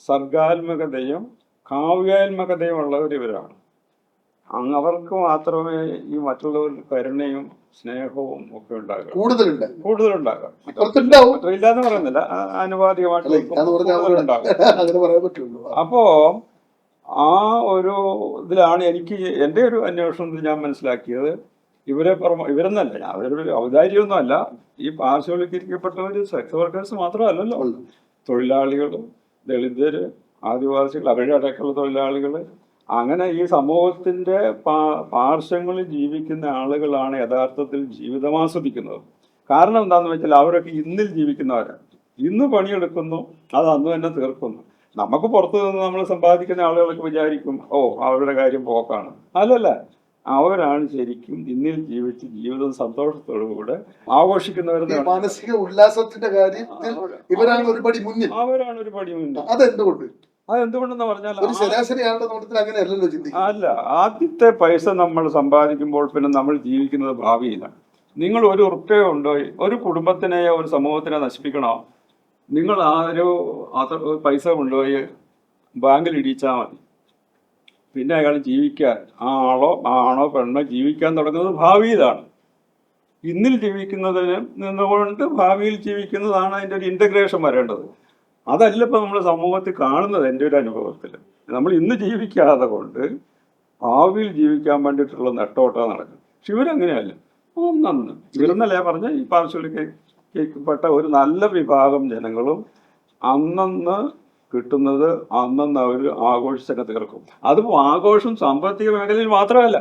സർഗാത്മകതയും കാവ്യാത്മകതയുമുള്ളവർ ഇവരാണ്. അവർക്ക് മാത്രമേ ഈ മറ്റുള്ളവർക്ക് കരുണയും സ്നേഹവും ഒക്കെ ഉണ്ടാകാം, കൂടുതലുണ്ടാകാം. ഇല്ലാന്ന് പറയുന്നില്ല, ആനുപാതികമായിട്ടുണ്ടാകും. അപ്പോ ആ ഒരു ഇതിലാണ് എനിക്ക് എൻ്റെ ഒരു അന്വേഷണത്തിൽ ഞാൻ മനസ്സിലാക്കിയത്, ഇവരെന്നല്ല, അവരൊരു ഔദാര്യമൊന്നുമല്ല, ഈ പാർശ്വവൽക്കരിക്കപ്പെട്ടവർ സെക്സ് വർക്കേഴ്സ് മാത്രമല്ലല്ലോ, തൊഴിലാളികൾ, ദളിതര്, ആദിവാസികൾ, അവരുടെ അടക്കമുള്ള തൊഴിലാളികൾ, അങ്ങനെ ഈ സമൂഹത്തിന്റെ പാർശ്വങ്ങളിൽ ജീവിക്കുന്ന ആളുകളാണ് യഥാർത്ഥത്തിൽ ജീവിതം ആസ്വദിക്കുന്നത്. കാരണം എന്താണെന്ന് വെച്ചാൽ അവരൊക്കെ ഇന്നിൽ ജീവിക്കുന്നവരാണ്. ഇന്ന് പണിയെടുക്കുന്നു, അത് അന്ന് തന്നെ തീർക്കുന്നു. നമുക്ക് പുറത്തു നിന്ന് നമ്മൾ സമ്പാദിക്കുന്ന ആളുകളൊക്കെ വിചാരിക്കും, ഓ അവരുടെ കാര്യം പോക്കാണ്. അല്ലല്ല, അവരാണ് ശരിക്കും ഇന്നിൽ ജീവിച്ച് ജീവിതം സന്തോഷത്തോടുകൂടെ ആഘോഷിക്കുന്നവരുടെ മാനസിക ഉല്ലാസത്തിന്റെ കാര്യത്തിൽ ഇവരാണ് ഒരു പടി മുന്നിൽ. അതെന്തുകൊണ്ടെന്ന് പറഞ്ഞാൽ അങ്ങനെയല്ലല്ലോ. അല്ല, ആദ്യത്തെ പൈസ നമ്മൾ സമ്പാദിക്കുമ്പോൾ പിന്നെ നമ്മൾ ജീവിക്കുന്നത് ഭാവിയിലാണ്. നിങ്ങൾ ഒരു ഉറുപ്പ്യ കൊണ്ടുപോയി ഒരു കുടുംബത്തിനെയോ ഒരു സമൂഹത്തിനെ നശിപ്പിക്കണോ, നിങ്ങൾ ആ ഒരു പൈസ കൊണ്ടുപോയി ബാങ്കിൽ ഇടിച്ചാൽ മതി. പിന്നെ അയാൾ ജീവിക്കാൻ, ആണോ പെണ്ണോ ജീവിക്കാൻ തുടങ്ങുന്നത് ഭാവിയിലാണ്. ഇന്നിൽ ജീവിക്കുന്നതിന് നിന്നുകൊണ്ട് ഭാവിയിൽ ജീവിക്കുന്നതാണ് അതിൻ്റെ ഒരു ഇൻ്റഗ്രേഷൻ വരേണ്ടത്. അതല്ല ഇപ്പം നമ്മൾ സമൂഹത്തിൽ കാണുന്നത്. എൻ്റെ ഒരു അനുഭവത്തിൽ നമ്മൾ ഇന്ന് ജീവിക്കാതെ കൊണ്ട് ഭാവിയിൽ ജീവിക്കാൻ വേണ്ടിയിട്ടുള്ള നെട്ടോട്ടം നടക്കും. പക്ഷെ ഇവരങ്ങനെയല്ല. ഒന്നന്ന് ഇവരെന്നല്ലേ പറഞ്ഞ ഈ പാർശ്വവൽക്കരിക്കപ്പെട്ട ഒരു നല്ല വിഭാഗം ജനങ്ങളും അന്നന്ന് കിട്ടുന്നത് അന്നന്ന് അവർ ആഘോഷിച്ചൊക്കെ തീർക്കും. അതിപ്പോൾ ആഘോഷം സാമ്പത്തിക മേഖലയിൽ മാത്രമല്ല,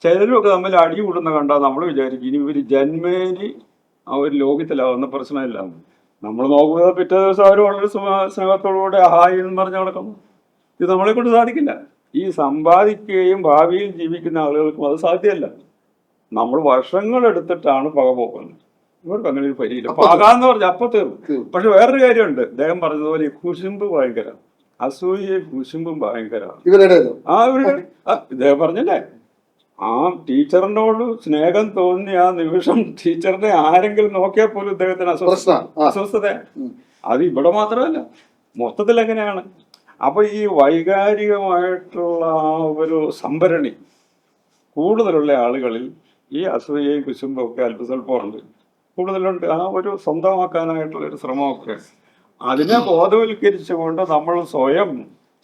ചിലരൊക്കെ തമ്മിൽ അടി കൂടുന്ന കണ്ടാൽ നമ്മൾ വിചാരിക്കും ഇനി ഇവർ ജന്മേനി ആ ഒരു ലോകത്തിലാവുന്ന പ്രശ്നമില്ല. നമ്മൾ നോക്കുക പിറ്റേ ദിവസം അവർ വളരെ സ്നേഹത്തോടുകൂടെ ഹായ് എന്ന് പറഞ്ഞ് നടക്കുന്നു. ഇത് നമ്മളെ കൊണ്ട് സാധിക്കില്ല. ഈ സമ്പാദിക്കുകയും ഭാവിയിൽ ജീവിക്കുന്ന ആളുകൾക്കും അത് സാധ്യമല്ല. നമ്മൾ വർഷങ്ങളെടുത്തിട്ടാണ് പക പോകുന്നത്. ഇവർക്ക് അങ്ങനെ ഒരു പരിയില്ല. പാകാന്ന് പറഞ്ഞാൽ അപ്പം തീർന്നു. പക്ഷെ വേറൊരു കാര്യമുണ്ട്, അദ്ദേഹം പറഞ്ഞതുപോലെ ഈ കുശുമ്പ് ഭയങ്കര, അസൂയയും കുശുമ്പും ഭയങ്കര. ഇവരുടെ ഇദ്ദേഹം പറഞ്ഞല്ലേ, ആ ടീച്ചറിനോട് സ്നേഹം തോന്നിയ ആ നിമിഷം ടീച്ചറിനെ ആരെങ്കിലും നോക്കിയാൽ പോലും ഇദ്ദേഹത്തിന് അസ്വസ്ഥത. അത് ഇവിടെ മാത്രമല്ല, മൊത്തത്തിൽ എങ്ങനെയാണ്. അപ്പൊ ഈ വൈകാരികമായിട്ടുള്ള ആ ഒരു സംഭരണി കൂടുതലുള്ള ആളുകളിൽ ഈ അസൂയയും കുശുമ്പും ഒക്കെ അല്പസ്വല്പമുണ്ട്, കൂടുതലുണ്ട്. ആ ഒരു സ്വന്തമാക്കാനായിട്ടുള്ളൊരു ശ്രമമൊക്കെ, അതിനെ ബോധവൽക്കരിച്ചുകൊണ്ട് നമ്മൾ സ്വയം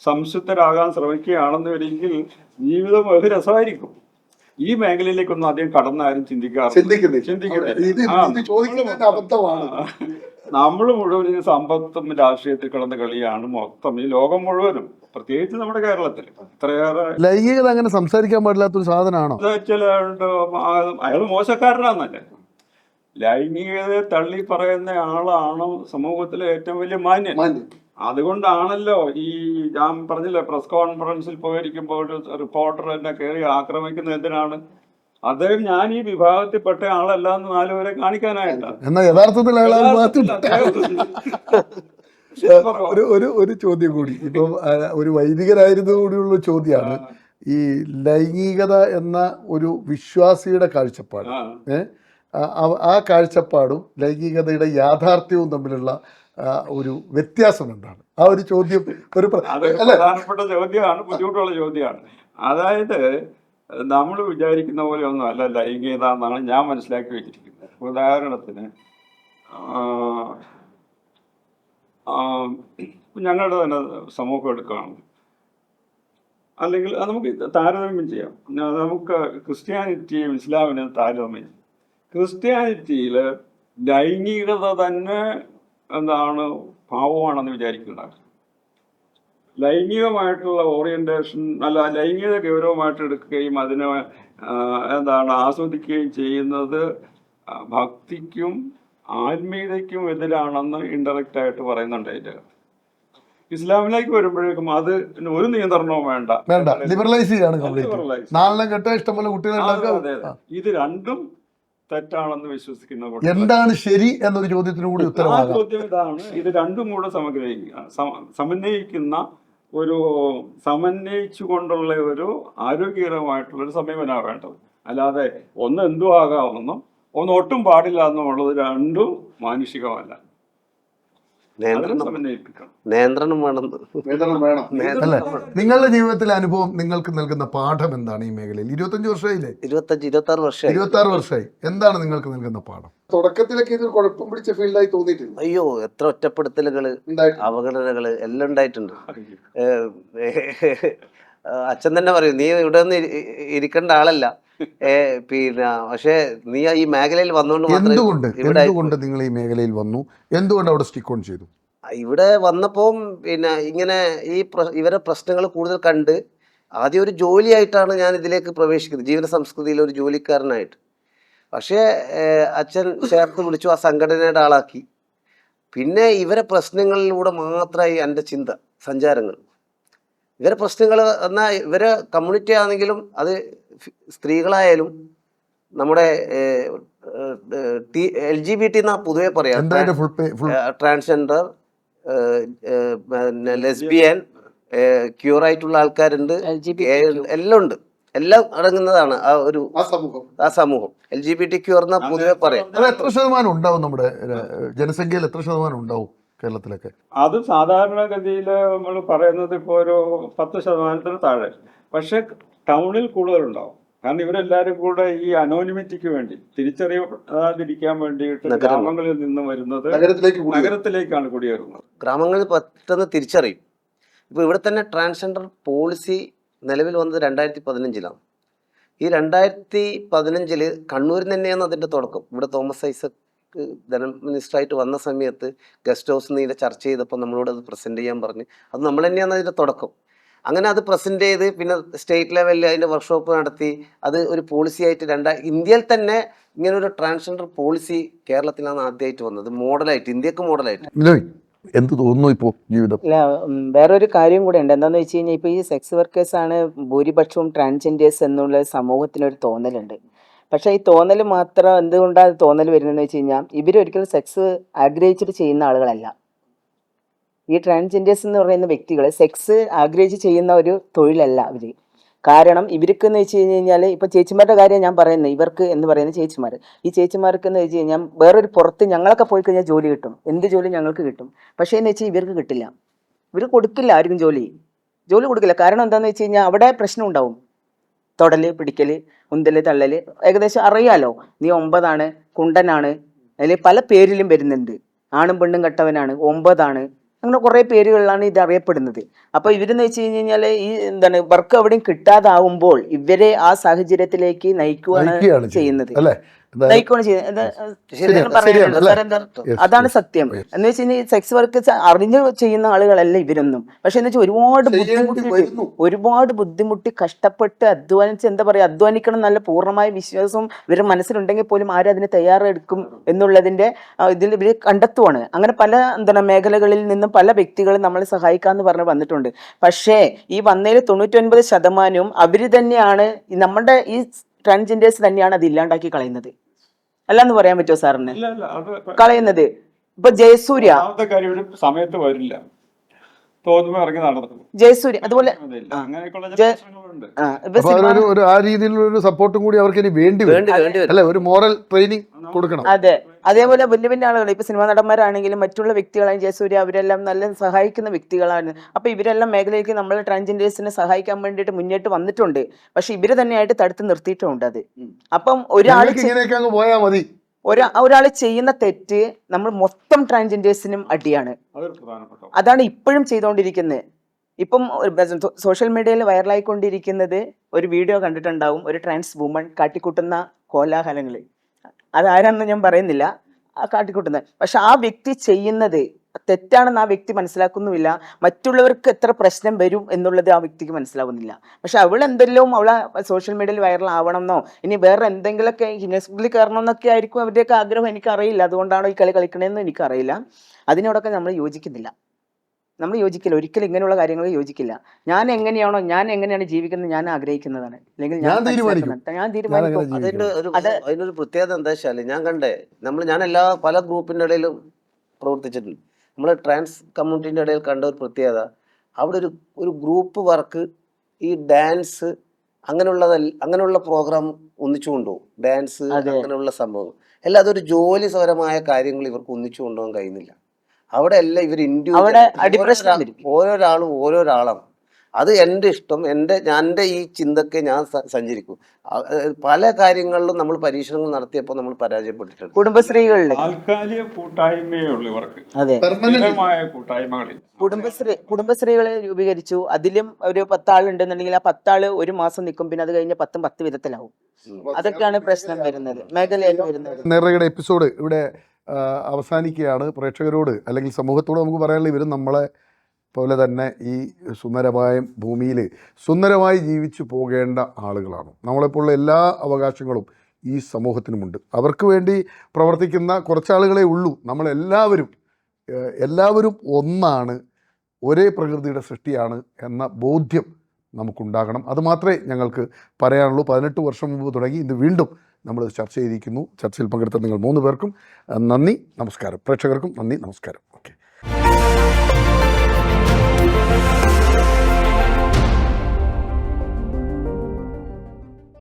സംശുദ്ധരാകാൻ ശ്രമിക്കുകയാണെന്ന് വരികിൽ ജീവിതം ഒരു രസമായിരിക്കും. ഈ മേഖലയിലേക്കൊന്നും അധികം കടന്നാരും നമ്മൾ മുഴുവൻ ഈ സമ്പത്തും രാഷ്ട്രീയത്തിൽ കിടന്ന കളിയാണ് മൊത്തം ഈ ലോകം മുഴുവനും, പ്രത്യേകിച്ച് നമ്മുടെ കേരളത്തിൽ. ഇത്രയേറെ ലൈംഗികത അങ്ങനെ സംസാരിക്കാൻ പാടില്ലാത്തൊരു സാധനമാണോ? അയാൾ മോശക്കാരനാന്നല്ലേ. ലൈംഗികതയെ തള്ളി പറയുന്ന ആളാണ് സമൂഹത്തിലെ ഏറ്റവും വലിയ മാന്യൻ. അതുകൊണ്ടാണല്ലോ ഈ ഞാൻ പറഞ്ഞില്ലേ, പ്രസ് കോൺഫറൻസിൽ പോയിരിക്കുമ്പോൾ ഒരു റിപ്പോർട്ടർ എന്നെ കയറി ആക്രമിക്കുന്നത് എന്തിനാണ്? അദ്ദേഹം ഞാൻ ഈ വിഭാഗത്തിൽപ്പെട്ട ആളല്ല എന്ന് 4 പേരെ കാണിക്കാനായിട്ടാണ്. എന്നാൽ യഥാർത്ഥത്തിൽ ഒരു ചോദ്യം കൂടി, ഇപ്പം ഒരു വൈദികരായിരുന്നു കൂടിയുള്ള ചോദ്യമാണ്. ഈ ലൈംഗികത എന്ന ഒരു വിശ്വാസിയുടെ കാഴ്ചപ്പാട്, ആ കാഴ്ചപ്പാടും ലൈംഗികതയുടെ യാഥാർത്ഥ്യവും തമ്മിലുള്ള ഒരു വ്യത്യാസം എന്താണ്? ആ ഒരു ചോദ്യം ഒരു പ്രധാനപ്പെട്ട ചോദ്യമാണ്, ബുദ്ധിമുട്ടുള്ള ചോദ്യമാണ്. അതായത് നമ്മൾ വിചാരിക്കുന്ന പോലെ ഒന്നും അല്ല ലൈംഗികത എന്നാണ് ഞാൻ മനസ്സിലാക്കി വെച്ചിരിക്കുന്നത്. ഉദാഹരണത്തിന് ഞങ്ങളുടെ തന്നെ സമൂഹം എടുക്കുകയാണ്, അല്ലെങ്കിൽ നമുക്ക് താരതമ്യം ചെയ്യാം. നമുക്ക് ക്രിസ്ത്യാനിറ്റിയും ഇസ്ലാമിനും താരതമ്യം. ക്രിസ്ത്യാനിറ്റിയിൽ ലൈംഗികത തന്നെ എന്താണ് പാവമാണെന്ന് വിചാരിക്കുന്നത്. ലൈംഗികമായിട്ടുള്ള ഓറിയന്റേഷൻ അല്ല, ലൈംഗികത ഗൗരവമായിട്ട് എടുക്കുകയും അതിനെ ആസ്വദിക്കുകയും ചെയ്യുന്നത് ഭക്തിക്കും ആത്മീയതയ്ക്കും എതിരാണെന്ന് ഇൻഡയറക്റ്റ് ആയിട്ട് പറയുന്നുണ്ട്. അതിൻ്റെ ഇസ്ലാമിലേക്ക് വരുമ്പോഴേക്കും അത് ഒരു നിയന്ത്രണവും വേണ്ട, ലിബറലൈസ് ചെയ്യാണ്. ഇത് രണ്ടും തെറ്റാണെന്ന് വിശ്വസിക്കുന്ന എന്താണ് ശരി എന്നൊരു ചോദ്യത്തിന് കൂടി ഉത്തരവാദിത്വം. ചോദ്യം ഇതാണ്, ഇത് രണ്ടും കൂടെ സമന്വയിക്കുന്ന ഒരു സമന്വയിച്ചുകൊണ്ടുള്ള ഒരു ആരോഗ്യകരമായിട്ടുള്ളൊരു സമീപനമാണ് വേണ്ടത്. അല്ലാതെ ഒന്ന് എന്തും ആകാമെന്നും ഒന്ന് ഒട്ടും പാടില്ല എന്നുള്ളത് രണ്ടും മാനുഷികമല്ല. നിയന്ത്രണം സമന്വയിപ്പിക്കണം. നിയന്ത്രണം വേണം. അല്ലേ? നിങ്ങളുടെ ജീവിതത്തിലെ അനുഭവം നിങ്ങൾക്ക് നൽകുന്ന പാഠം എന്താണ് ഈ മേഖലയിൽ? 25 വർഷമായില്ലേ? 25-26 വർഷമായി. 26 വർഷമായി. എന്താണ് നിങ്ങൾക്ക് നൽകുന്ന പാഠം? തുടക്കത്തിലൊക്കെ ഇത് കുഴപ്പം പിടിച്ച ഫീൽഡായി തോന്നിയിട്ടില്ല? അയ്യോ, എത്ര ഒറ്റപ്പെടുത്തലുകള്, അവഗണനകള് എല്ലാം ഉണ്ടായിട്ടുണ്ട്. അച്ഛൻ തന്നെ പറയും, നീ ഇവിടെ ഒന്ന് ഇരിക്കേണ്ട ആളല്ല. പിന്നെ പക്ഷെ നീ ഈ മേഖലയിൽ വന്നുകൊണ്ട് എന്തുകൊണ്ട് നിങ്ങൾ ഈ മേഖലയിൽ വന്നു? എന്തുകൊണ്ട് അവിടെ സ്റ്റിക്ക് ഓൺ ചെയ്തു? ഇവിടെ വന്നപ്പോൾ പിന്നെ ഇങ്ങനെ ഇവരെ പ്രശ്നങ്ങൾ കൂടുതൽ കണ്ട് ആദ്യം ഒരു ജോലിയായിട്ടാണ് ഞാൻ ഇതിലേക്ക് പ്രവേശിക്കുന്നത്, ജീവന സംസ്കൃതിയിൽ ഒരു ജോലിക്കാരനായിട്ട്. പക്ഷേ അച്ഛൻ ചേർത്ത് പിടിച്ചു, ആ സംഘടനയുടെ ആളാക്കി. പിന്നെ ഇവരെ പ്രശ്നങ്ങളിലൂടെ മാത്രമായി എൻ്റെ സഞ്ചാരങ്ങൾ. ഇവരെ പ്രശ്നങ്ങൾ എന്നാൽ ഇവരെ കമ്മ്യൂണിറ്റി ആണെങ്കിലും അത് സ്ത്രീകളായാലും നമ്മുടെ LGBT എന്നാ പൊതുവെ പറയാം, ട്രാൻസ്ജെൻഡർ, ലെസ്ബിയൻ, ക്യൂറായിട്ടുള്ള ആൾക്കാരുണ്ട്, എല്ലാം ഉണ്ട്. എല്ലാം അടങ്ങുന്നതാണ് ആ സമൂഹം. LGBTQ എന്ന പൊതുവെ പറയാം. എത്ര ശതമാനം ഉണ്ടാവും നമ്മുടെ ജനസംഖ്യയിൽ? എത്ര ശതമാനം ഉണ്ടാവും കേരളത്തിലൊക്കെ? അത് സാധാരണഗതിയിൽ നമ്മൾ പറയുന്നത് ഇപ്പോൾ ഒരു 10% താഴെ. പക്ഷെ ടൗണിൽ കൂടുതലുണ്ടാവും. കാരണം ഇവരെല്ലാവരും കൂടെ ഈ അനോണിമിറ്റിക്ക് വേണ്ടി, തിരിച്ചറിയാതിരിക്കാൻ വേണ്ടിയിട്ട് ഗ്രാമങ്ങളിൽ നിന്ന് വരുന്നത് നഗരത്തിലേക്കാണ് കുടിയേറുന്നത്. ഗ്രാമങ്ങളിൽ പെട്ടെന്ന് തിരിച്ചറിയും. ഇപ്പോൾ ഇവിടെ തന്നെ ട്രാൻസ്ജെൻഡർ പോളിസി നിലവിൽ വന്നത് 2015-ലാണ്. ഈ 2015 കണ്ണൂരിൽ തന്നെയാണ് അതിൻ്റെ തുടക്കം. ഇവിടെ തോമസ് ഐസക് ധന മിനിസ്റ്ററായിട്ട് വന്ന സമയത്ത് ഗസ്റ്റ് ഹൗസിൽ നിന്ന് ഇതിൻ്റെ ചർച്ച ചെയ്തപ്പോൾ നമ്മളോട് അത് പ്രസൻറ്റ് ചെയ്യാൻ പറഞ്ഞ്, അത് നമ്മൾ തന്നെയാണ് അതിൻ്റെ തുടക്കം. അങ്ങനെ അത് പ്രസൻറ്റ് ചെയ്ത് പിന്നെ സ്റ്റേറ്റ് ലെവലിൽ അതിൻ്റെ വർക്ക്ഷോപ്പ് നടത്തി അത് ഒരു പോളിസിയായിട്ട് ഇന്ത്യയിൽ തന്നെ ഇങ്ങനൊരു ട്രാൻസ്ജെൻഡർ പോളിസി കേരളത്തിലാണ് ആദ്യമായിട്ട് വന്നത്, മോഡലായിട്ട്, ഇന്ത്യക്ക് മോഡലായിട്ട്. എന്ത് തോന്നുന്നു ഇപ്പോൾ ജീവിതം? അല്ല, വേറൊരു കാര്യം കൂടെ ഉണ്ട്. എന്താണെന്ന് വെച്ച് കഴിഞ്ഞാൽ ഇപ്പോൾ ഈ സെക്സ് വർക്കേഴ്സാണ് ഭൂരിപക്ഷവും ട്രാൻസ്ജെൻഡേഴ്സ് എന്നുള്ള സമൂഹത്തിനൊരു തോന്നലുണ്ട്. പക്ഷേ ഈ തോന്നൽ മാത്രം എന്തുകൊണ്ടാണ് തോന്നൽ വരുന്നതെന്ന് വെച്ച് കഴിഞ്ഞാൽ ഇവരൊരിക്കലും സെക്സ് ആഗ്രഹിച്ചിട്ട് ചെയ്യുന്ന ആളുകളല്ല. ഈ ട്രാൻസ്ജെൻഡേഴ്സ് എന്ന് പറയുന്ന വ്യക്തികൾ സെക്സ് ആഗ്രഹിച്ച് ചെയ്യുന്ന ഒരു തൊഴിലല്ല അവർ. കാരണം ഇവർക്ക് എന്ന് വെച്ച് കഴിഞ്ഞാൽ ഇപ്പോൾ ചേച്ചിമാരുടെ കാര്യം ഞാൻ പറയുന്നത്, ഇവർക്ക് എന്ന് പറയുന്ന ചേച്ചിമാർ, ഈ ചേച്ചിമാർക്ക് എന്ന് വെച്ച് കഴിഞ്ഞാൽ വേറൊരു പുറത്ത് ഞങ്ങളൊക്കെ പോയി കഴിഞ്ഞാൽ ജോലി കിട്ടും, എന്ത് ജോലി ഞങ്ങൾക്ക് കിട്ടും. പക്ഷേ എന്ന് വെച്ചാൽ ഇവർക്ക് കിട്ടില്ല, ഇവർ കൊടുക്കില്ല, ആർക്കും ജോലി കൊടുക്കില്ല. കാരണം എന്താണെന്ന് വെച്ച് കഴിഞ്ഞാൽ അവിടെ പ്രശ്നം ഉണ്ടാവും. തൊടൽ, പിടിക്കൽ, ഉന്തൽ, തള്ളൽ, ഏകദേശം അറിയാലോ. നീ 9 കുണ്ടനാണ്, അതിൽ പല പേരിലും വരുന്നുണ്ട്. ആണും പെണ്ണും കെട്ടവനാണ്, 9, അങ്ങനെ കുറേ പേരുകളിലാണ് ഇത് അറിയപ്പെടുന്നത്. അപ്പോൾ ഇവരെന്ന് വെച്ച് കഴിഞ്ഞാൽ ഈ വർക്ക് എവിടെയും കിട്ടാതാവുമ്പോൾ ഇവരെ ആ സാഹചര്യത്തിലേക്ക് നയിക്കുകയാണ് ചെയ്യുന്നത്. അതാണ് സത്യം. എന്ന് വെച്ച് കഴിഞ്ഞാൽ സെക്സ് വർക്ക് അറിഞ്ഞു ചെയ്യുന്ന ആളുകളല്ല ഇവരൊന്നും. പക്ഷെ എന്ന് വെച്ചാൽ ഒരുപാട് ബുദ്ധിമുട്ടി കഷ്ടപ്പെട്ട് അധ്വാനിച്ച്, എന്താ പറയാ, അധ്വാനിക്കണം നല്ല പൂർണ്ണമായ വിശ്വാസം ഇവരുടെ മനസ്സിലുണ്ടെങ്കിൽ പോലും ആരും അതിന് തയ്യാറെടുക്കും എന്നുള്ളതിന്റെ ഇതിൽ ഇവർ കണ്ടെത്തുവാണ്. അങ്ങനെ പല മേഖലകളിൽ നിന്നും പല വ്യക്തികളും നമ്മളെ സഹായിക്കാന്ന് പറഞ്ഞ് വന്നിട്ടുണ്ട്. പക്ഷേ ഈ വന്നതിൽ 99% അവര് തന്നെയാണ്, നമ്മുടെ ഈ ട്രാൻസ്ജെൻഡേഴ്സ് തന്നെയാണ് അത് ഇല്ലാണ്ടാക്കി കളയുന്നത്. അല്ലാന്ന് പറയാൻ പറ്റുമോ സാറിന്? കളയുന്നത് ഇപ്പൊ ജയസൂര്യ സമയത്ത് വരില്ല, തോന്നുമ്പോ ഇറങ്ങി നടന്നു. ജയസൂര്യ അതുപോലെ ആ രീതിയിലുള്ള സപ്പോർട്ടും കൂടി അവർക്ക് ഇനി വേണ്ടി വരും. ഒരു മോറൽ ട്രെയിനിങ് കൊടുക്കണം. അതെ, അതേപോലെ വലിയ വലിയ ആളുകൾ ഇപ്പൊ സിനിമാ നടന്മാരാണെങ്കിലും മറ്റുള്ള വ്യക്തികളാണ് ജയസൂര്യ, അവരെല്ലാം നല്ല സഹായിക്കുന്ന വ്യക്തികളാണ്. അപ്പൊ ഇവരെല്ലാം മേഖലയിലേക്ക് നമ്മൾ ട്രാൻസ്ജെൻഡേഴ്സിനെ സഹായിക്കാൻ വേണ്ടിയിട്ട് മുന്നോട്ട് വന്നിട്ടുണ്ട്. പക്ഷെ ഇവര് തന്നെയായിട്ട് തടുത്ത് നിർത്തിയിട്ടുണ്ട് അത്. അപ്പം ഒരാൾ ചെയ്യുന്ന തെറ്റ് നമ്മൾ മൊത്തം ട്രാൻസ്ജെൻഡേഴ്സിനും അടിയാണ്. അതാണ് ഇപ്പോഴും ചെയ്തുകൊണ്ടിരിക്കുന്നത്. ഇപ്പം സോഷ്യൽ മീഡിയയിൽ വൈറലായിക്കൊണ്ടിരിക്കുന്നത് ഒരു വീഡിയോ കണ്ടിട്ടുണ്ടാവും, ഒരു ട്രാൻസ് വുമൺ കാട്ടിക്കൂട്ടുന്ന കോലാഹലങ്ങൾ. അതാരാണെന്ന് ഞാൻ പറയുന്നില്ല, ആ കാട്ടിക്കൂട്ടുന്നത്. പക്ഷെ ആ വ്യക്തി ചെയ്യുന്നത് തെറ്റാണെന്ന് ആ വ്യക്തി മനസ്സിലാക്കുന്നുമില്ല. മറ്റുള്ളവർക്ക് എത്ര പ്രശ്നം വരും എന്നുള്ളത് ആ വ്യക്തിക്ക് മനസ്സിലാവുന്നില്ല. പക്ഷെ അവളെന്തെല്ലാം അവളെ സോഷ്യൽ മീഡിയയിൽ വൈറൽ ആവണമെന്നോ ഇനി വേറെ എന്തെങ്കിലുമൊക്കെ ഹിനസ്ബിളിൽ കയറണമെന്നൊക്കെ ആയിരിക്കും അവരുടെയൊക്കെ ആഗ്രഹം. എനിക്കറിയില്ല, അതുകൊണ്ടാണോ ഈ കളി കളിക്കണമെന്ന് എനിക്കറിയില്ല. അതിനോടൊക്കെ നമ്മൾ യോജിക്കുന്നില്ല. ഒരിക്കലും ഇങ്ങനെയുള്ള കാര്യങ്ങൾ യോജിക്കില്ല. ഞാൻ എങ്ങനെയാണ് ജീവിക്കുന്നത് ഞാൻ ആഗ്രഹിക്കുന്നതാണ്, അല്ലെങ്കിൽ ഞാൻ തീരുമാനിക്കും. അതിനൊരു പ്രത്യേകത എന്താ വെച്ചാൽ ഞാൻ പല ഗ്രൂപ്പിൻ്റെ ഇടയിലും പ്രവർത്തിച്ചിട്ടുണ്ട്. നമ്മൾ ട്രാൻസ് കമ്മ്യൂണിറ്റിൻ്റെ ഇടയിൽ കണ്ട ഒരു പ്രത്യേകത, അവിടെ ഒരു ഗ്രൂപ്പ് വർക്ക്, ഈ ഡാൻസ് അങ്ങനെയുള്ള പ്രോഗ്രാം ഒന്നിച്ചു കൊണ്ടുപോകും. ഡാൻസ് അങ്ങനെയുള്ള സംഭവങ്ങൾ അല്ല, അതൊരു ജോലിപരമായ കാര്യങ്ങൾ ഇവർക്ക് ഒന്നിച്ചു കൊണ്ടുപോകാൻ കഴിയുന്നില്ല. അവിടെ എല്ലാം ഇവർ അവിടെ അടിപ്രശ്നം വരും. ഓരോരാളും ഓരോരാളാണ്. അത് എൻ്റെ ഇഷ്ടം, എൻ്റെ ഈ ചിന്തക്ക് ഞാൻ സഞ്ചരിക്കും. പല കാര്യങ്ങളിലും നമ്മൾ പരീക്ഷണങ്ങൾ നടത്തിയപ്പോൾ നമ്മൾ പരാജയപ്പെട്ടിട്ടുണ്ട്. കുടുംബശ്രീകളിൽ താൽക്കാലിക കൂട്ടായ്മയേ ഉള്ളൂ ഇവർക്ക്, അതെ, സ്ഥിരമായ കൂട്ടായ്മകളിൽ. കുടുംബശ്രീകളെ രൂപീകരിച്ചു. അതിലും ഒരു 10 ആളുണ്ടെന്നുണ്ടെങ്കിൽ ആ 10 ആള് ഒരു മാസം നിൽക്കും, പിന്നെ അത് കഴിഞ്ഞ് 10 വിധത്തിലാവും. അതൊക്കെയാണ് പ്രശ്നം വരുന്നത്, മേഖലയിൽ വരുന്നത്. നേരയുടെ എപ്പിസോഡ് ഇവിടെ അവസാനിക്കുകയാണ്. പ്രേക്ഷകരോട് അല്ലെങ്കിൽ സമൂഹത്തോട് നമുക്ക് പറയാനുള്ള, ഇവരും നമ്മളെ പോലെ തന്നെ ഈ സുന്ദരമായ ഭൂമിയിൽ സുന്ദരമായി ജീവിച്ചു പോകേണ്ട ആളുകളാണ്. നമ്മളെപ്പോലുള്ള എല്ലാ അവകാശങ്ങളും ഈ സമൂഹത്തിനുമുണ്ട്. അവർക്ക് വേണ്ടി പ്രവർത്തിക്കുന്ന കുറച്ചാളുകളേ ഉള്ളൂ. എല്ലാവരും ഒന്നാണ്, ഒരേ പ്രകൃതിയുടെ സൃഷ്ടിയാണ് എന്ന ബോധ്യം നമുക്കുണ്ടാകണം. അതുമാത്രമേ ഞങ്ങൾക്ക് പറയാനുള്ളൂ. 18 വർഷം മുമ്പ് തുടങ്ങി ഇന്ന് വീണ്ടും നമ്മൾ ചർച്ച ചെയ്തിരിക്കുന്നു. ചർച്ചയിൽ പങ്കെടുത്ത നിങ്ങൾ 3 പേർക്കും നന്ദി, നമസ്കാരം. പ്രേക്ഷകർക്കും നന്ദി, നമസ്കാരം.